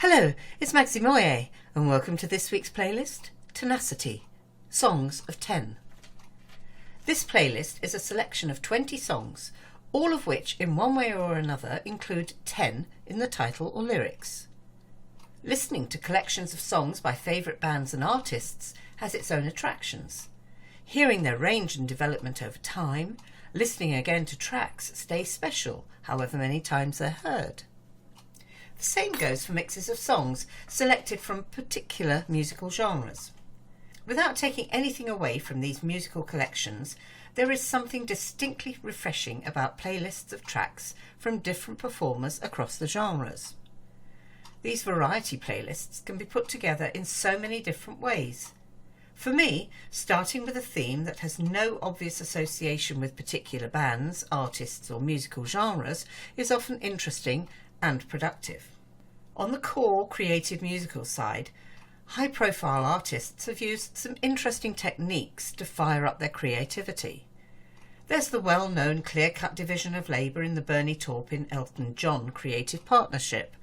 Hello, it's Maxi Moyer, and welcome to this week's playlist, Tenacity, Songs of 10. This playlist is a selection of 20 songs, all of which in one way or another include 10 in the title or lyrics. Listening to collections of songs by favourite bands and artists has its own attractions. Hearing their range and development over time, listening again to tracks stays special, however many times they're heard. The same goes for mixes of songs selected from particular musical genres. Without taking anything away from these musical collections, there is something distinctly refreshing about playlists of tracks from different performers across the genres. These variety playlists can be put together in so many different ways. For me, starting with a theme that has no obvious association with particular bands, artists or musical genres is often interesting and productive. On the core creative musical side, high-profile artists have used some interesting techniques to fire up their creativity. There's the well-known clear-cut division of labour in the Bernie Taupin-Elton John creative partnership.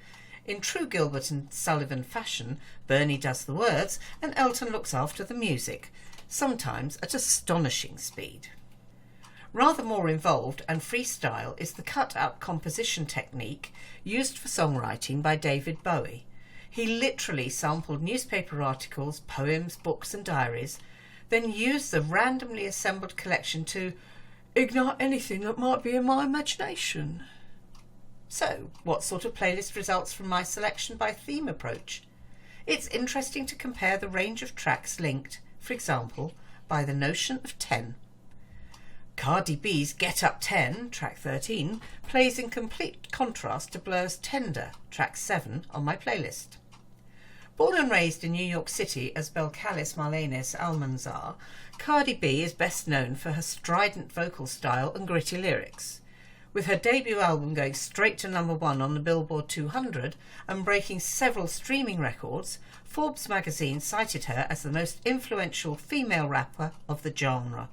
In true Gilbert and Sullivan fashion, Bernie does the words and Elton looks after the music, sometimes at astonishing speed. Rather more involved and freestyle is the cut-up composition technique used for songwriting by David Bowie. He literally sampled newspaper articles, poems, books and diaries, then used the randomly assembled collection to ignite anything that might be in my imagination. So, what sort of playlist results from my selection by theme approach? It's interesting to compare the range of tracks linked, for example, by the notion of 10. Cardi B's Get Up 10, track 13, plays in complete contrast to Blur's Tender, track 7, on my playlist. Born and raised in New York City as Belcalis Marlenes Almanzar, Cardi B is best known for her strident vocal style and gritty lyrics. With her debut album going straight to number 1 on the Billboard 200 and breaking several streaming records, Forbes magazine cited her as the most influential female rapper of the genre.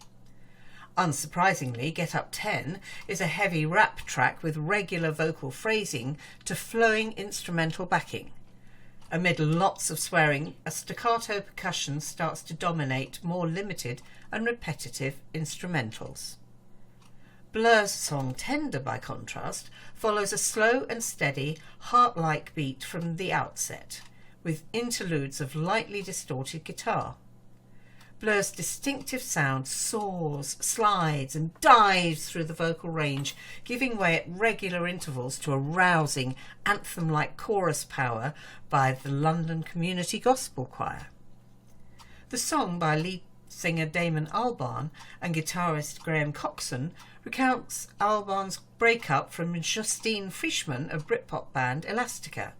Unsurprisingly, Get Up 10 is a heavy rap track with regular vocal phrasing to flowing instrumental backing. Amid lots of swearing, a staccato percussion starts to dominate more limited and repetitive instrumentals. Blur's song Tender, by contrast, follows a slow and steady, heart-like beat from the outset, with interludes of lightly distorted guitar. Blur's distinctive sound soars, slides and dives through the vocal range, giving way at regular intervals to a rousing, anthem-like chorus power by the London Community Gospel Choir. The song, by lead singer Damon Albarn and guitarist Graham Coxon, recounts Albarn's breakup from Justine Frischmann of Britpop band Elastica.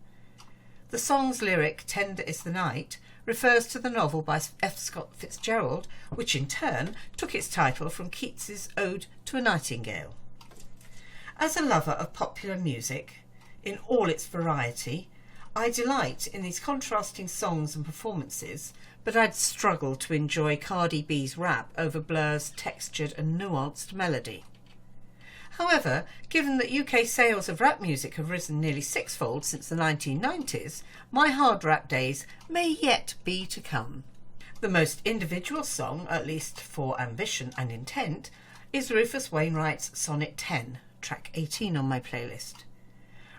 The song's lyric, Tender is the Night, refers to the novel by F. Scott Fitzgerald, which in turn took its title from Keats's Ode to a Nightingale. As a lover of popular music, in all its variety, I delight in these contrasting songs and performances, but I'd struggle to enjoy Cardi B's rap over Blur's textured and nuanced melody. However, given that UK sales of rap music have risen nearly sixfold since the 1990s, my hard rap days may yet be to come. The most individual song, at least for ambition and intent, is Rufus Wainwright's Sonnet 10, track 18 on my playlist.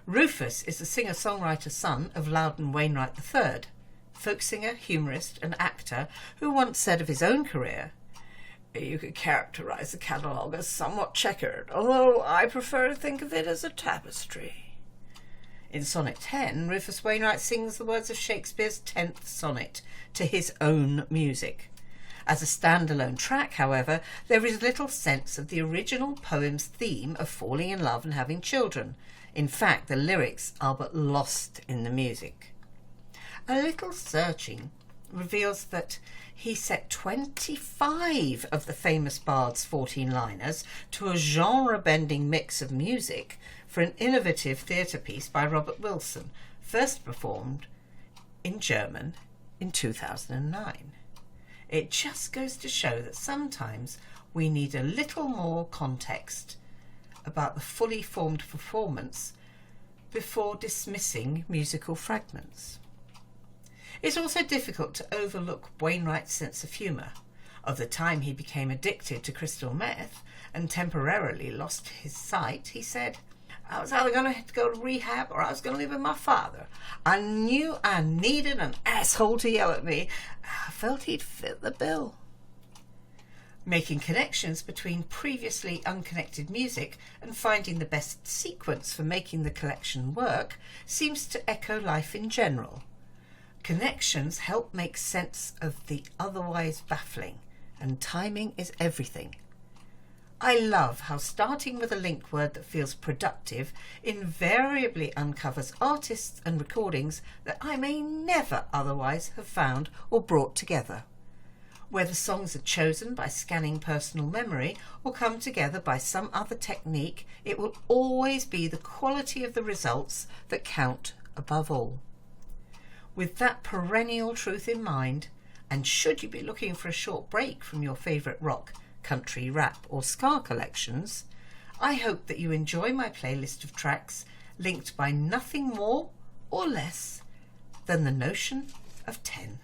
Rufus is the singer-songwriter son of Loudon Wainwright III, folk singer, humorist and actor who once said of his own career, "You could characterise the catalogue as somewhat checkered, although I prefer to think of it as a tapestry." In Sonnet 10, Rufus Wainwright sings the words of Shakespeare's 10th sonnet to his own music. As a standalone track, however, there is little sense of the original poem's theme of falling in love and having children. In fact, the lyrics are but lost in the music. A little searching reveals that he set 25 of the famous bard's 14-liners to a genre-bending mix of music for an innovative theatre piece by Robert Wilson, first performed in German in 2009. It just goes to show that sometimes we need a little more context about the fully formed performance before dismissing musical fragments. It's also difficult to overlook Wainwright's sense of humour. Of the time he became addicted to crystal meth and temporarily lost his sight, he said, "I was either going to have to go to rehab or I was going to live with my father. I knew I needed an asshole to yell at me. I felt he'd fit the bill." Making connections between previously unconnected music and finding the best sequence for making the collection work seems to echo life in general. Connections help make sense of the otherwise baffling, and timing is everything. I love how starting with a link word that feels productive invariably uncovers artists and recordings that I may never otherwise have found or brought together. Whether songs are chosen by scanning personal memory or come together by some other technique, it will always be the quality of the results that count above all. With that perennial truth in mind, and should you be looking for a short break from your favourite rock, country, rap or ska collections, I hope that you enjoy my playlist of tracks linked by nothing more or less than the notion of 10.